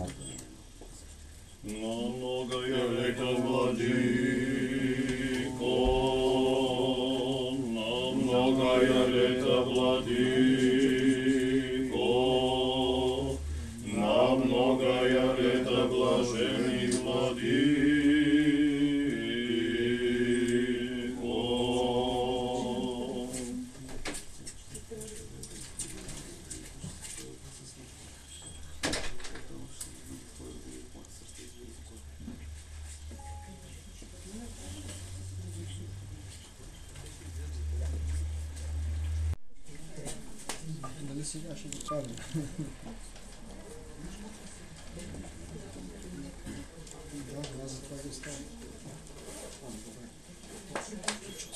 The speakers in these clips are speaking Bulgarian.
На многое лето, владыко, на многое лето, владыко, на многое лето, блаженный владыко.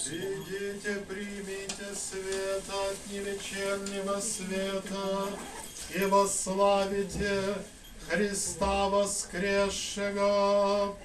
Идите, примите свет от невечернего света и восславите Христа воскресшего.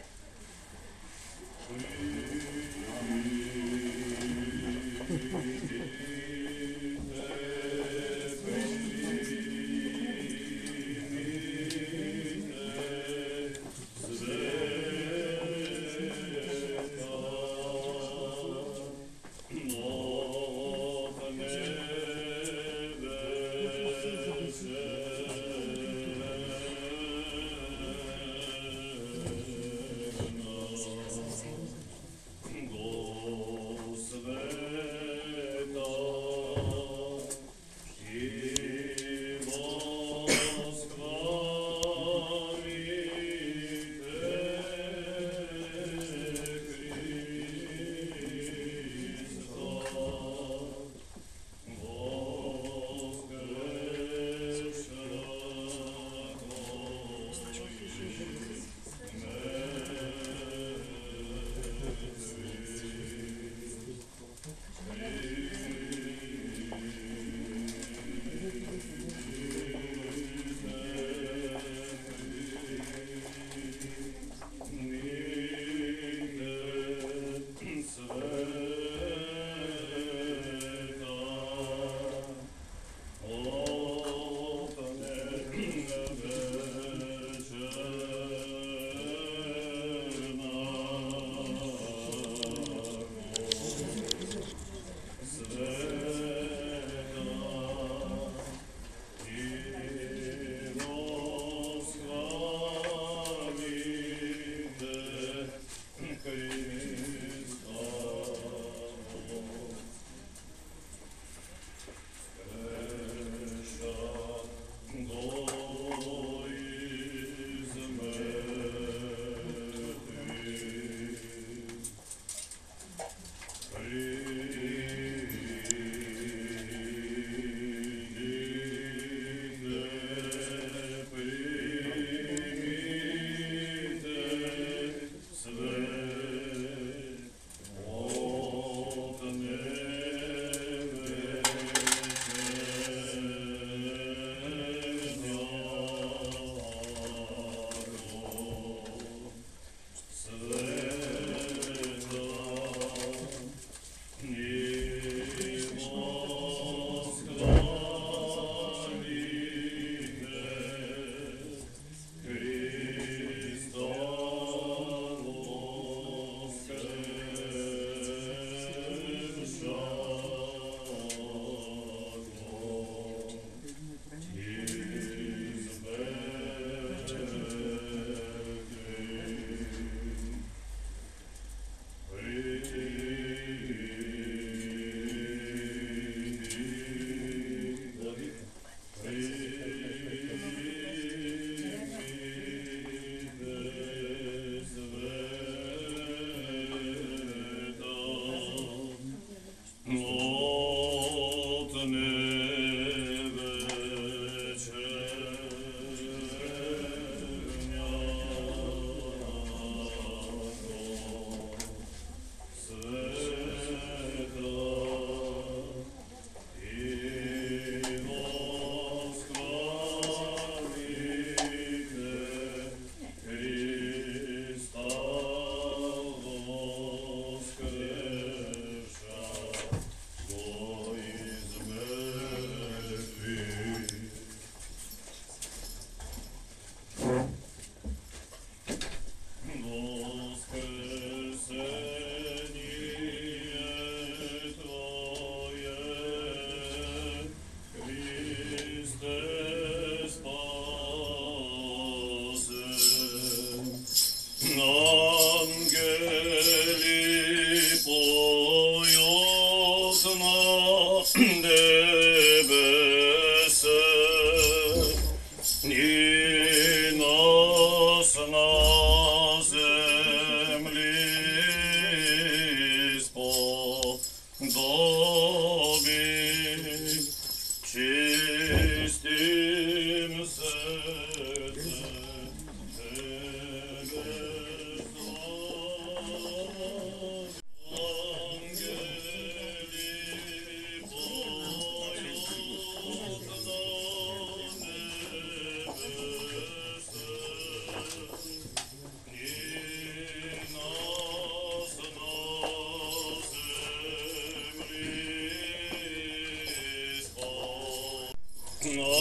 Ангели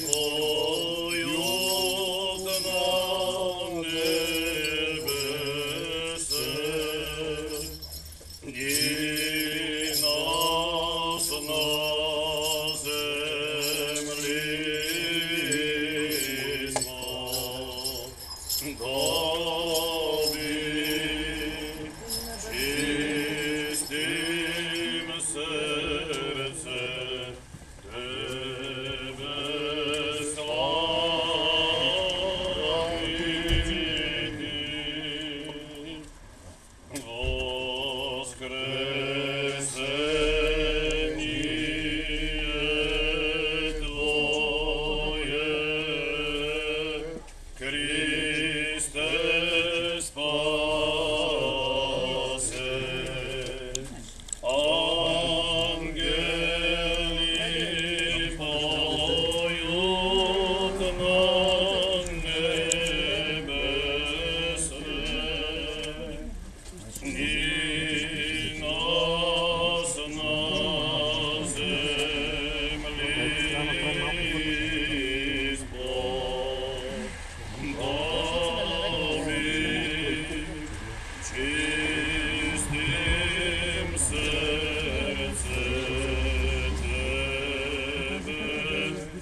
поют на небесе, и нас на земли доби чистим серце Тебе славити. Воскресение Твое, Христе спасе. Ангели поют на небесе, и нас на земли чистим серце Тебе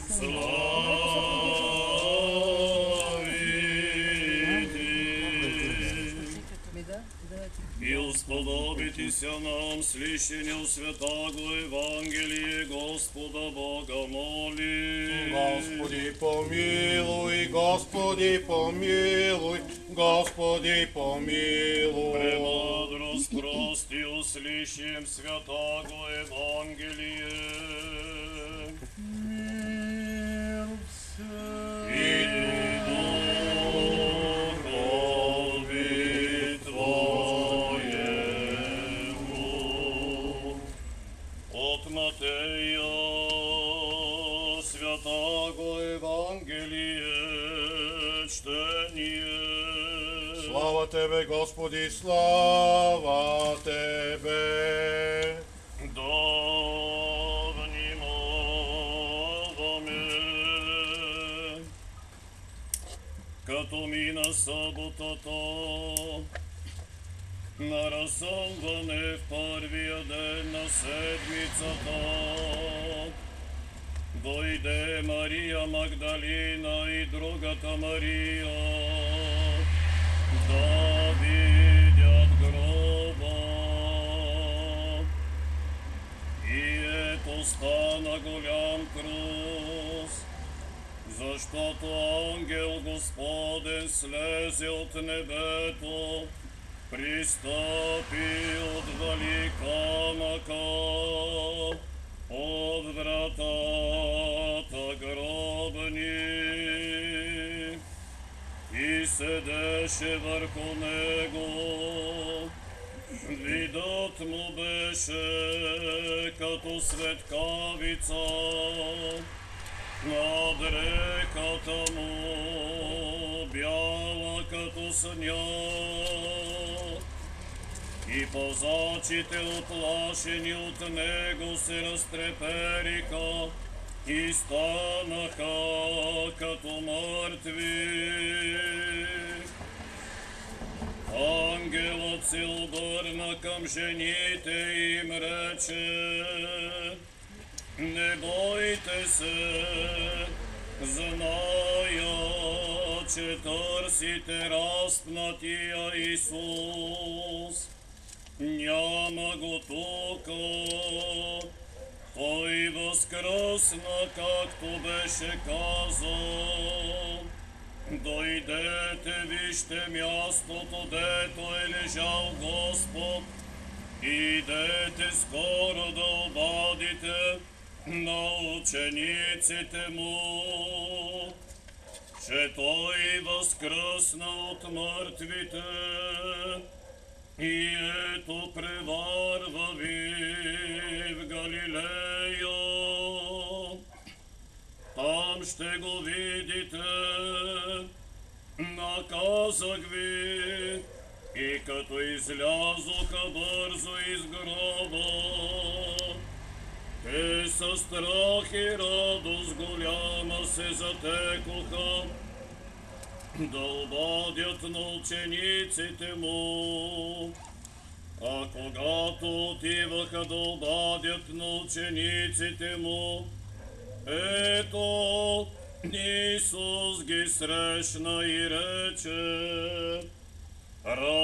славити. И усподобитеся нам слышанию святаго Евангелия Господа Бога моли. Господи помилуй, Господи помилуй, Господи помилуй. Премудрость прости, услышим святаго Евангелие. Мир И всем. духові Твоєму. От Матея святаго Евангелие чтение. Слава Тебе, Господи, слава Тебе. Да внимаваме, като мина съботата, на разсъмване в първия ден на седмицата, дойде Мария Магдалина и другата Мария да видят гроба. И ето стана голям трус, защото ангел Господен слезе от небето, пристъпи, отвали камъка от вратата гробни и седеше върху него. Видът му беше като светкавица, над реката му бяла като сняг. И пазачите оплашени от него се разтрепериха и станаха като мъртви. Ангелът се обърна към жените и им рече: не бойте се, зная, че търсите разпнатия Исус. Няма го тука, Той възкръсна, както беше казал. Дойдете, вижте мястото, дето е лежал Господ, идете скоро да обадите на учениците му, че Той възкръсна от мъртвите. И ето преварва ви в Галилея. Там ще го видите, наказах ви. И като излязоха бързо из гроба, със страх и радост голяма се затекоха да обадят на учениците му. А когато отиваха да обадят на учениците му, ето Исус ги срещна и рече: радвайте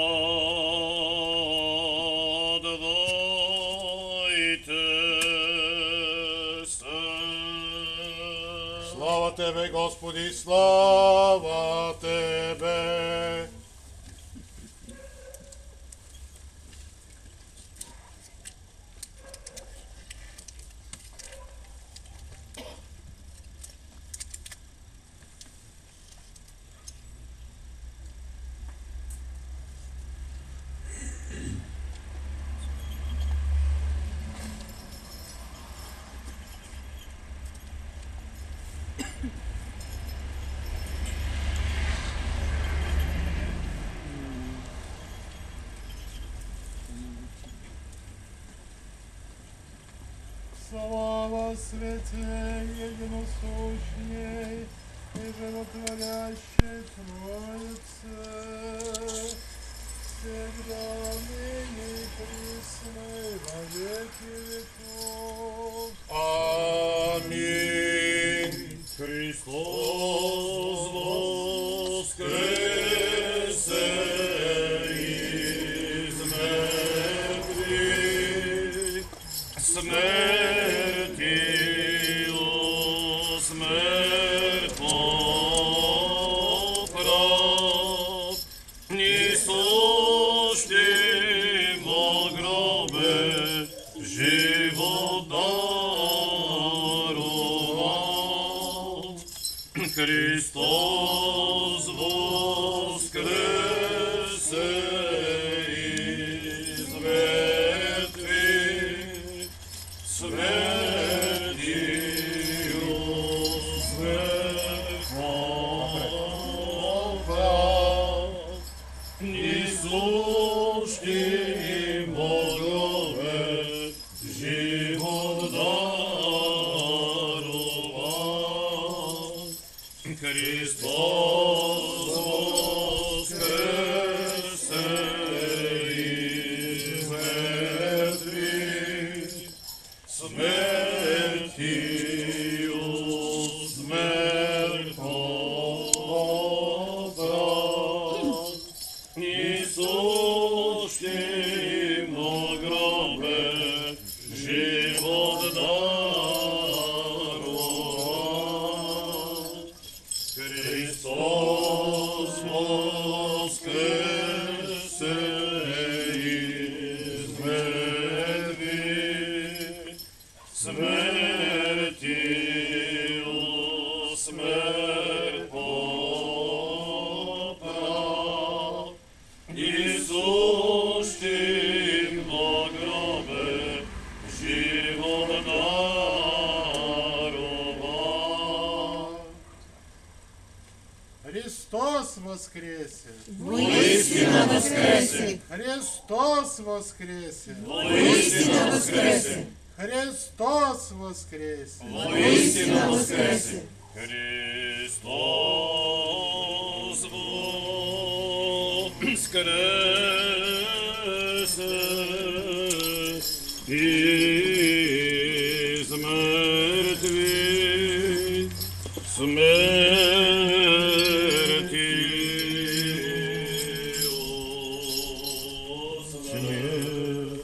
се. Слава Тебе, Господи, слава Тебе! Слава Святей, единосущней и животворящей Троице, всегда ныне и присно и во веки веков. Аминь. Христос воскресе из мертвых, смертью смерть поправ, несущим во гробе живот даровал. Христос воскресе из мертвых, смертью смерть поправ, несущим во гробе живот даровал. Христос воскресе из мертвых, смертью смерть поправ, несущим во гробе живот даровал. Христос воскресе из мертвых, смертью смерть поправ, несущим во гробе живот даровал. Христос воскресе! Воистину воскресе! Христос воскресе! Воистину воскресе! Христос воскресе! Воистину воскресе! Христос воскресе из мертвых, смертью смерть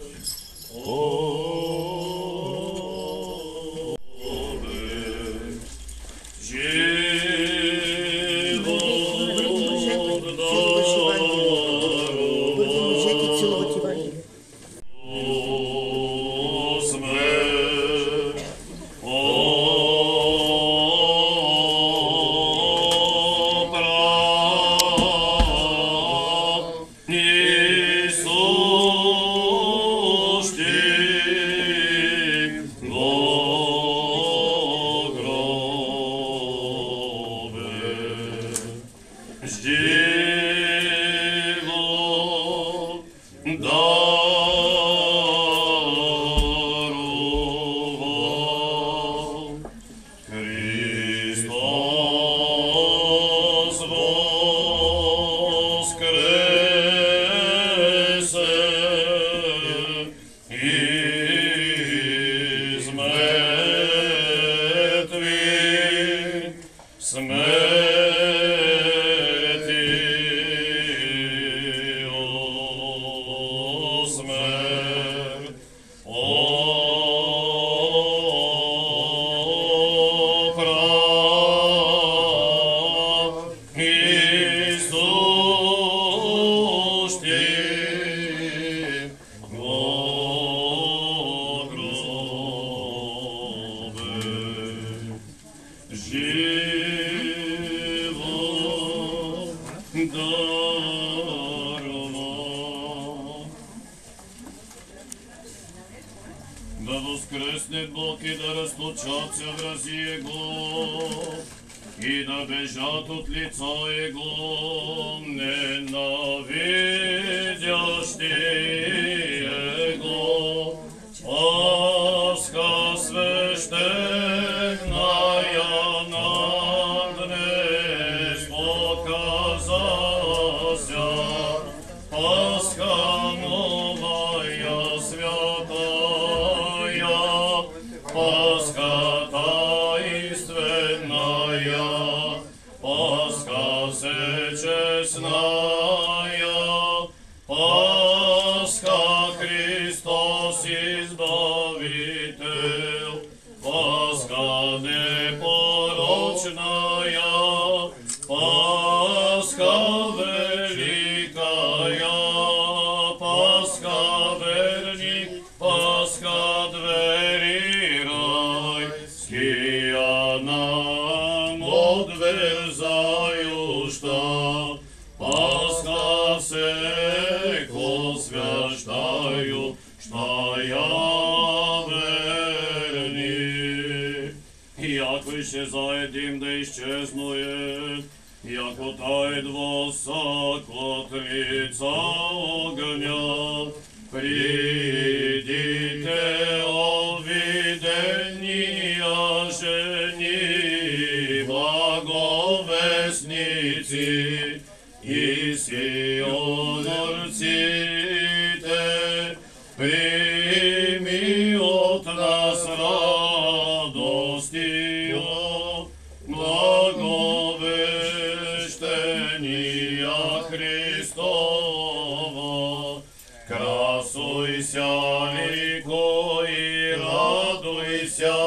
Да воскресне Бог и да разточатся врази Его, и да бежат от лица Его ненавидящи Его. Пасха священная нам днес показася, Пасха новая святая, Пасха таинственная, Пасха всечестная, Пасха Христос Избавитель, Пасха непорочная, Пасха великая, Пасха верник, Пасха двери райские нам отверзающа, Пасха всех освящаю, что я верни. Яко исчезает дым, да исчезнует, яко тает воск от лица огня. Придите, о видения жени, благовестницы, и сионорците, прими от нас радостью, благовещения Христова. Красуйся, ликуй, радуйся,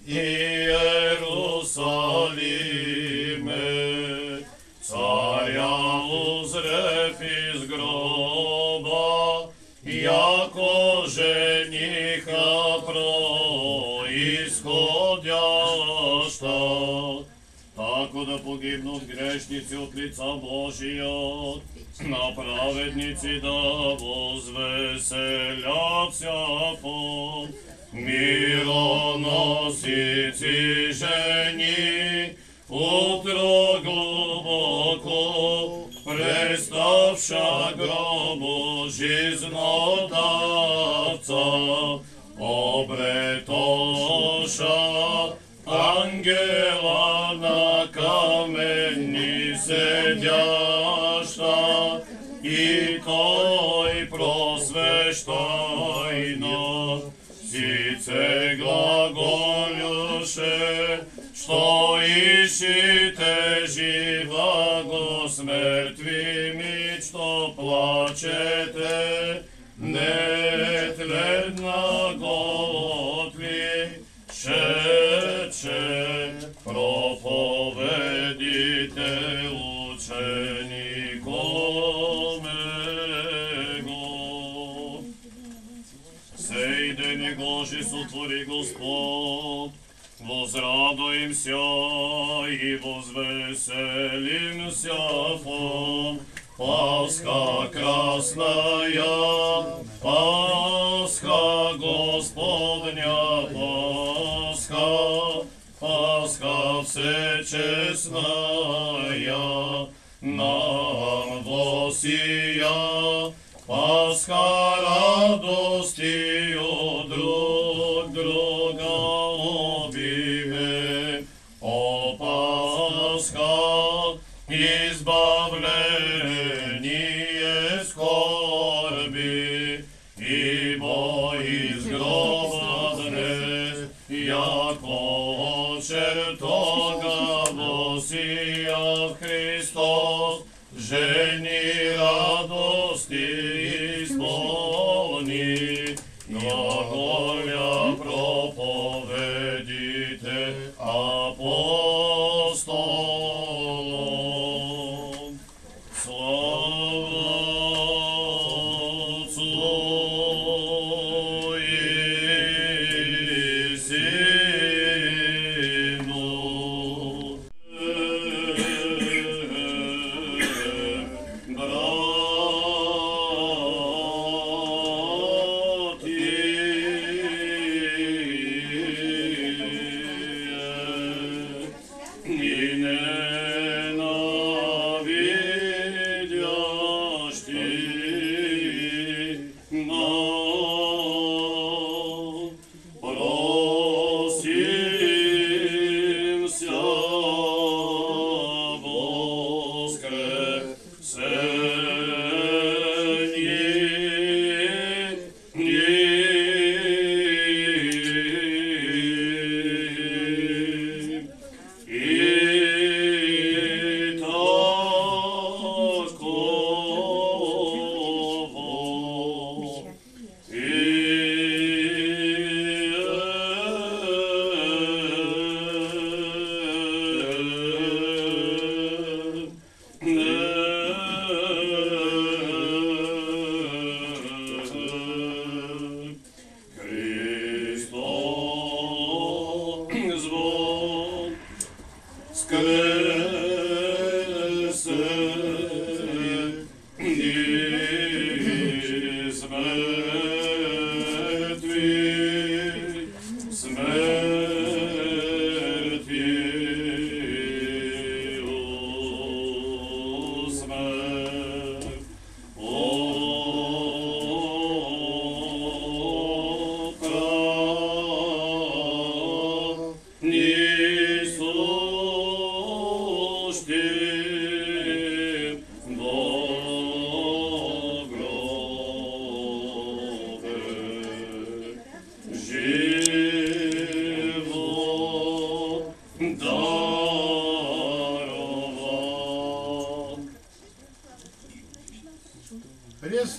Иерусалиме, царя узрев из гроба, яко жениха происходяща. Тако да погибнут грешници от лица Божия, на праведници да возвеселятся по мироносицы жени, утро глубоко преставша гробу жизнодавца, обретоша ангела на камени сидяща, и той просвещайно, сице глаголюше, что ищите живаго с мертвыми, что плачете, нетленного тли, шедше, проповедите учеником его. Сей день Божий сотвори Господь, возрадуемся и возвеселимся фон. Пасха красная, Пасха Господня, Пасха, Пасха всечестная, нам восия, Пасха радостью друг друга обиме, о Пасха, избавление скорби, ибо из гроба днес, яко чертога восия Христос, жени радости исполни, яко воля проповедите апостолом. Слава Отцу и Сыну.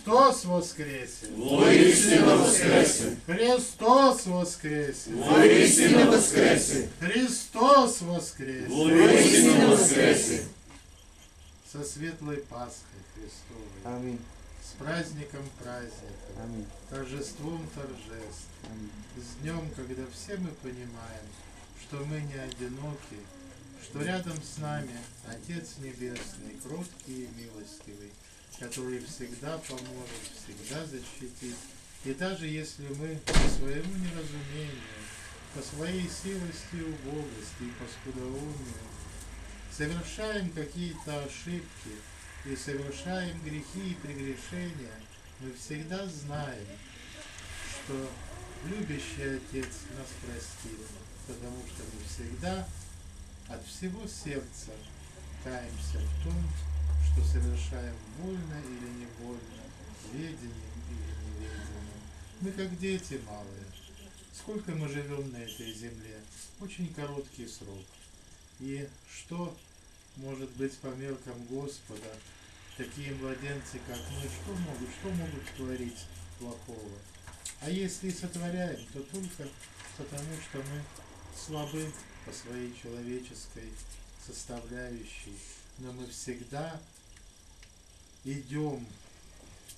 Христос воскресе! Воистину воскресе! Христос воскресе! Воистину воскресе! Христос воскресе! Воистину воскресе! Со светлой Пасхой Христовой, Аминь. с праздником праздников, Аминь. торжеством торжеств, Аминь. с днем, когда все мы понимаем, что мы не одиноки, что рядом с нами Отец Небесный, кроткий и милостивый, который всегда поможет, всегда защитит. И даже если мы по своему неразумению, по своей силости и убогости и по скудоумию совершаем какие-то ошибки и совершаем грехи и прегрешения, мы всегда знаем, что любящий Отец нас простит, потому что мы всегда от всего сердца каемся в том, что совершаем вольно или невольно, ведением или неведением. Мы как дети малые. Сколько мы живем на этой земле? Очень короткий срок. И что может быть по меркам Господа, такие младенцы, как мы, что могут творить плохого? А если и сотворяем, то только потому, что мы слабы по своей человеческой составляющей, но мы всегда идем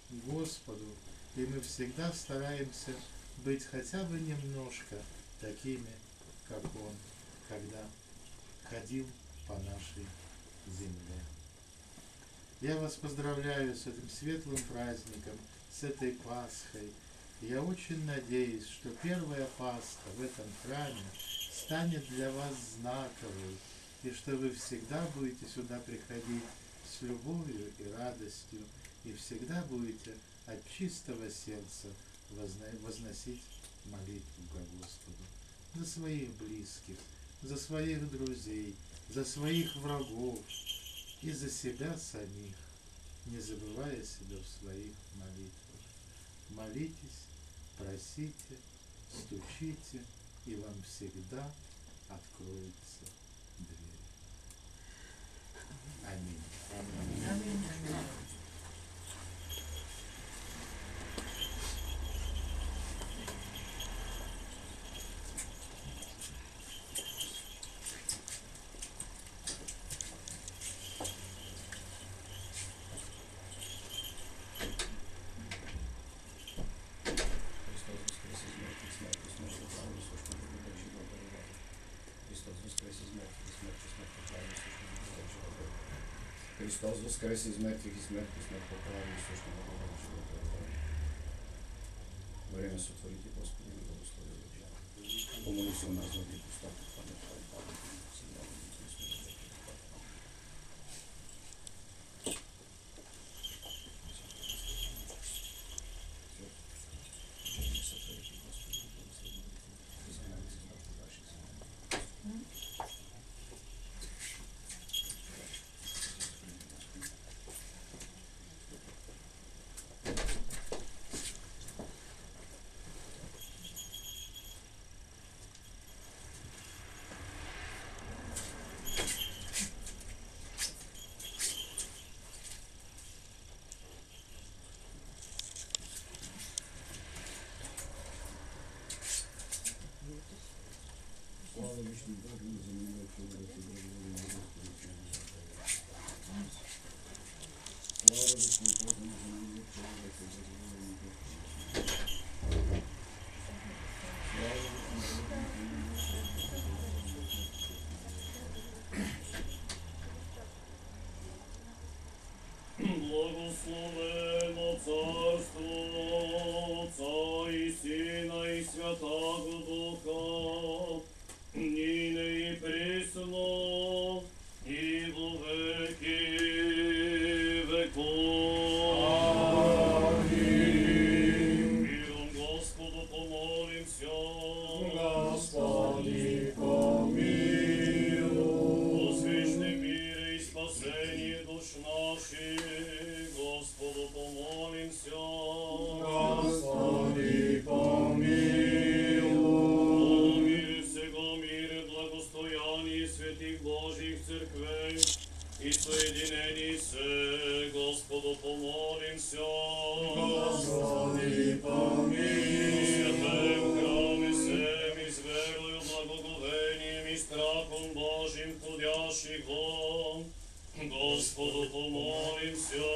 к Господу, и мы всегда стараемся быть хотя бы немножко такими, как Он, когда ходил по нашей земле. Я вас поздравляю с этим светлым праздником, с этой Пасхой. Я очень надеюсь, что первая Пасха в этом храме станет для вас знаковой, и что вы всегда будете сюда приходить с любовью и радостью, и всегда будете от чистого сердца возносить молитву ко Господу за своих близких, за своих друзей, за своих врагов и за себя самих, не забывая себя в своих молитвах. Молитесь, просите, стучите, и вам всегда откроется дверь. Аминь. Христос воскрес из мертвых и смерть поправи, и също на Бога живота. Время сотворите, Господи, ми благослови вече. Помоли се у нас за достатък памет, Слава вічним Богу, за мене чоловіка, Слава вічним Богу, за мене чоловіка, Благословено царство Отца и Сина и Святаго Духа, нине и присно, и во веки веков. Аминь. Миром Господу помолимся. Господи, помилуй. О свечный мире и спасении душ наших, Господу помолимся. Господи, помилуй. О мире всего мира, благостоянии святых Божьих церквей и соединений се, Господу помолимся. Господи, помилуй. Святым храме сем и с верою, благоговением и страхом Божьим ходящего, Господу помолимся.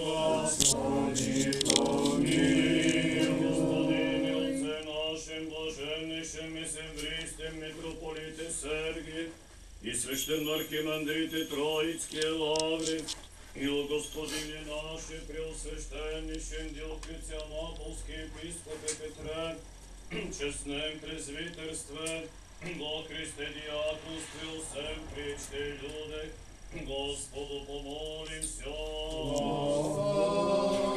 Господи, помилуй. Господине, Отце нашим блаженнейшим и сембристым митрополите Сергий и священноархимандрите Троицкие лавры, и о Господине наше преосвященнейшем Диоклетиан апостольский епископе Петре, честном презвитерстве, во Христе диаконстве, всем причте людях, Господу помолимся.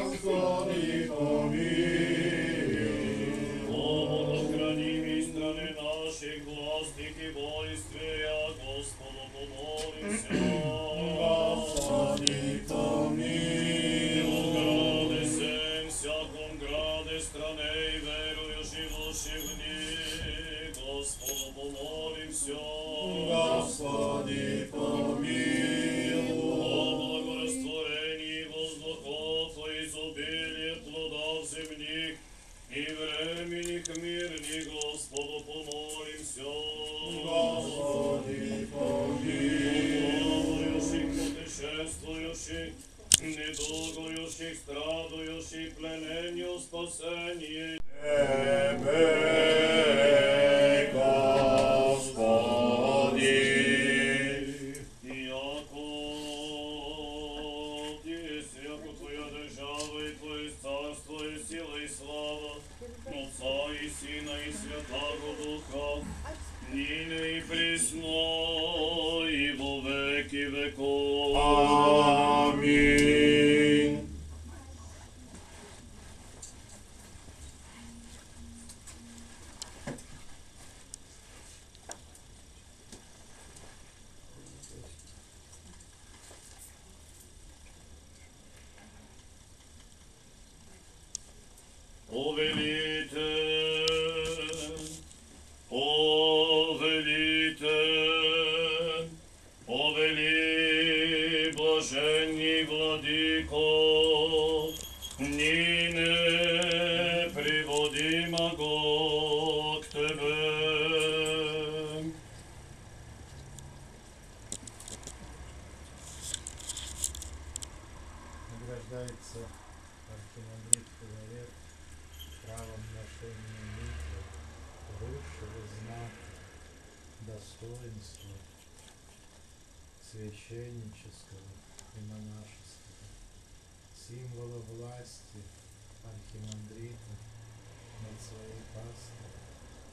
Господи, помилуй. О Богохраними страны наших, властих и воинствия, Господу помолимся. Господи, помилуй. О граде сем, всяком граде стране и верую живущих в них, Господу помолимся. Господи, помилуй. О благорастворении воздухов и изобилие плодов земных и временных мирных, Господу помолимся. Господи, помилуй. Плавающих, путешествующих, недугующих, страдующих, пленению спасение. Тебе, Господи. Яко есть, яко Твоя держава и Твое царство и сила и слава, Отца и Сына и Святаго Духа, нине и присно и во веки веков. Аминь. Повели, блаженни владыко, нине приводимого к Тебе. Награждается архимандрит Филарет правом ношения митвы, высшего знака, достоинства священнического и монашества, символа власти архимандрита над своей паствой,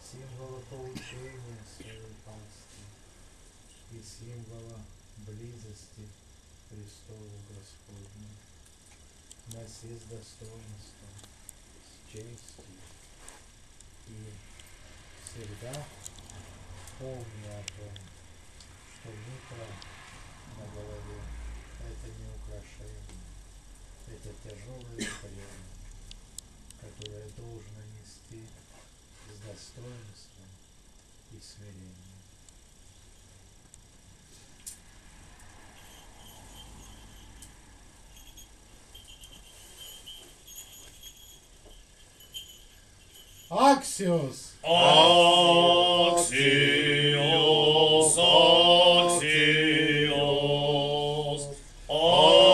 символа поучения своей паствы и символа близости Христову Господню. Носи с достоинством, с честью и всегда помни о том, что митра на голове — это не украшение, это тяжелое бремя, которое должно нести с достоинством и смирением. Аксиос! Аксиос, Аксиос, Аксиос, Аксиос.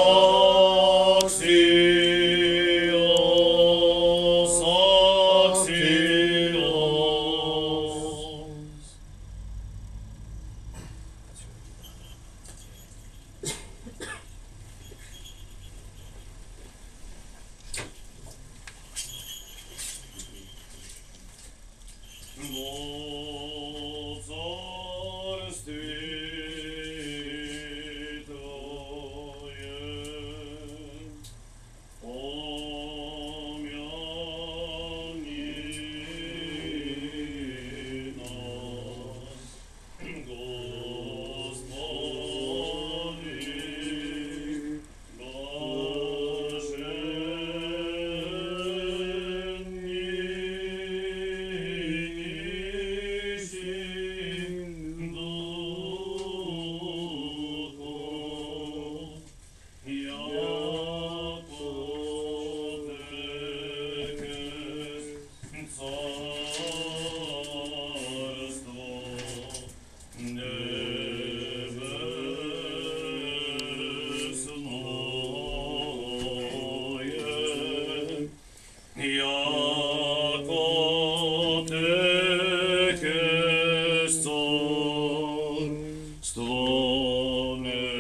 Во царстве Твое помяни нас, Господи, блаженнейшим духом, яко Текес царство небесное.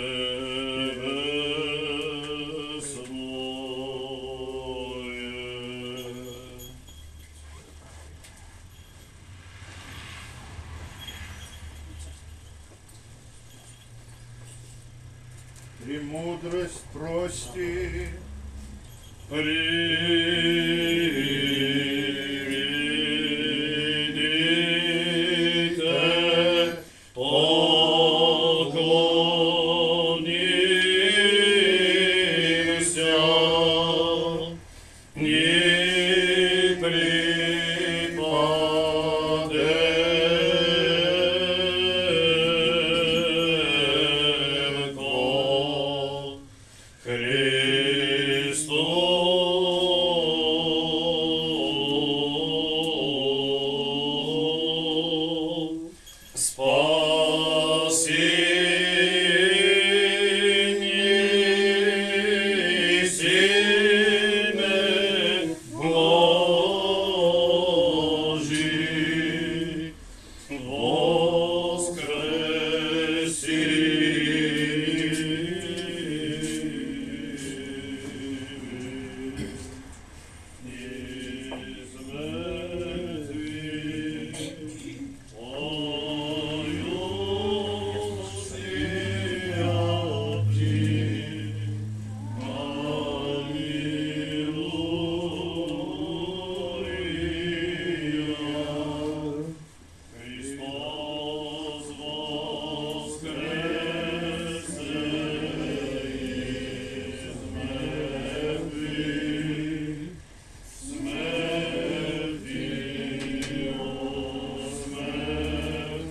Премудрость прости, Приведите, поклонимся, не припадем ко Христу. Спасение семя Божий Христос воскресе из мертвых, смертью смерть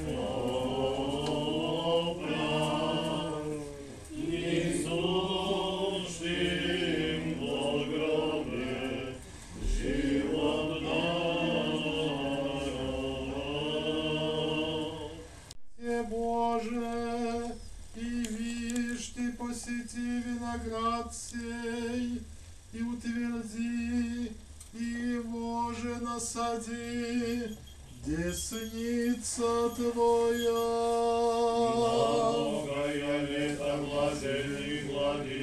попрал, несущим во гробе живот даровал. Боже, и вишь ты посети виноград сей, и утверди, и его же насади, десница Твоя. Многое лето блаженных владык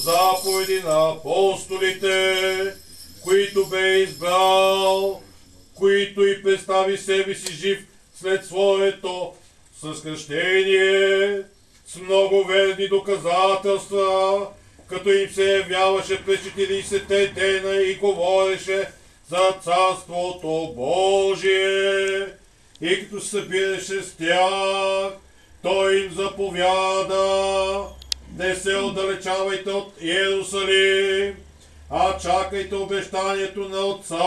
заповеди на апостолите, които бе избрал, които и представи себе си жив след своето съскръщение, с много верни доказателства, като им се явяваше през 40-те дена и говореше за Царството Божие. И като се събираше с тях, той им заповяда: не се отдалечавайте от Иерусалим, а чакайте обещанието на Отца,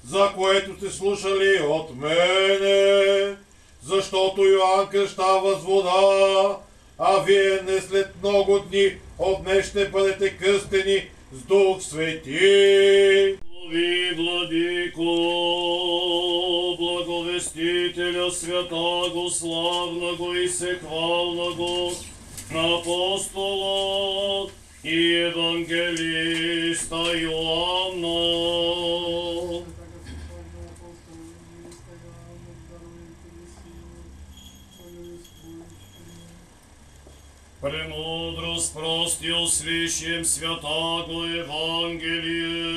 за което сте слушали от мене, защото Йоанн кръщава с вода, а вие не след много дни от днес ще бъдете кръстени с Дух Свети. Ви, Владико, благовестителя святаго, славнаго и всехвалнаго, апостолот и евангелиста Йоанна. Премудрост прости услышим святаго Евангелие.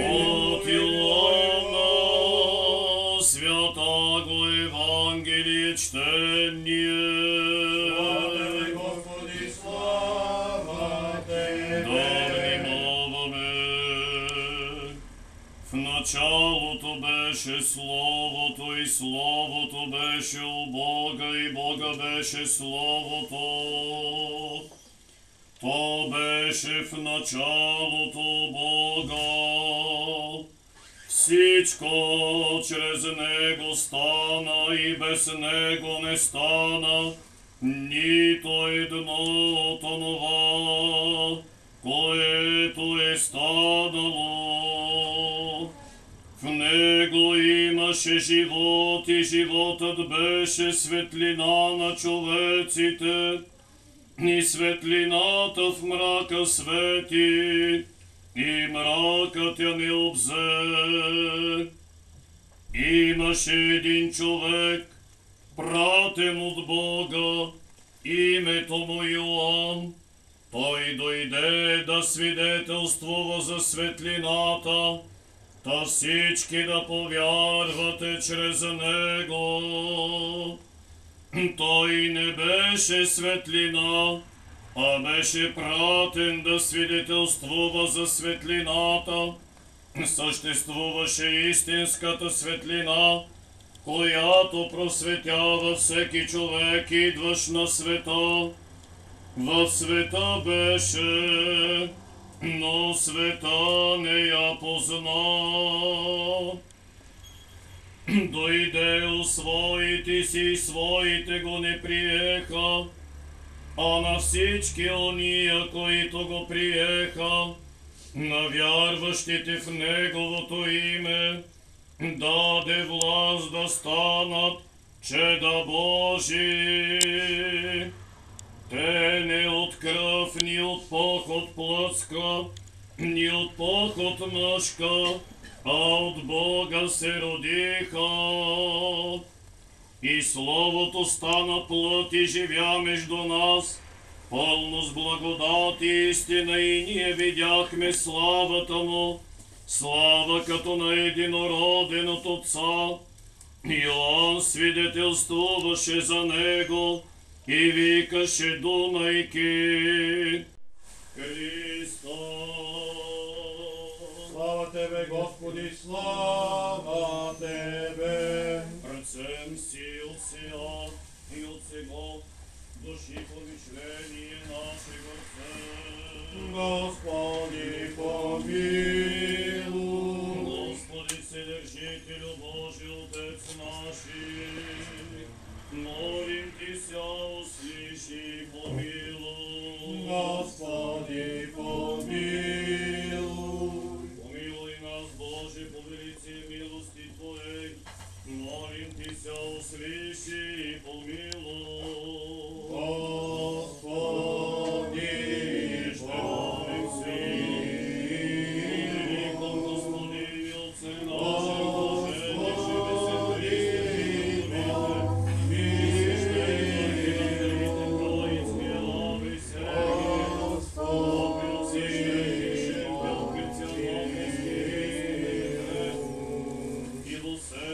От Иоанна святаго Евангелие чтение. Слава Господи, слава Тебе. Да внимаваме. В началото беше Словото и Словото беше у Бога и Бога беше Словото. То беше в началото Бога. Всичко чрез Него стана и без Него не стана, нито едно от онова, което е станало. В Него имаше живот и животът беше светлина на човеците, и светлината в мрака свети, и мракът я не обзе. Имаше един човек, пратен от Бога, името му Йоанн. Той дойде да свидетелствува за светлината, та всички да повярвате чрез него. Той не беше светлина, а беше пратен да свидетелствува за светлината. Съществуваше истинската светлина, която просветява всеки човек, идващ на света. В света беше, но света не я позна. Дойде у своите си, и своите го не приеха, а на всички ония, които го приеха, на вярващите в Неговото име, даде власт да станат чеда Божии. Те не от кръв, ни от похот плътска, ни от похот мъжка, а от Бога се родиха. И Словото стана плът и живя между нас, пълно с благодат и истина, и ние видяхме славата му, слава като на единороден от Отца. Йоанн свидетелствуваше за него и викаше, думайки: Христос. Слава Тебе, Господи, слава Тебе. Прецем си от сия и от сего, души помишление наши върце. Господи, помилуй. Господи, Вседержителю Божий, Отец наши, молим Ти ся, услыши и помилуй. Господи, помилуй. Помилуй нас, Боже, по великой милости Твоей, молим Ти ся, услыши и помилуй. Господи, помилуй. Великом Господине, Отце нашем, блаженнейший бессмертный, Се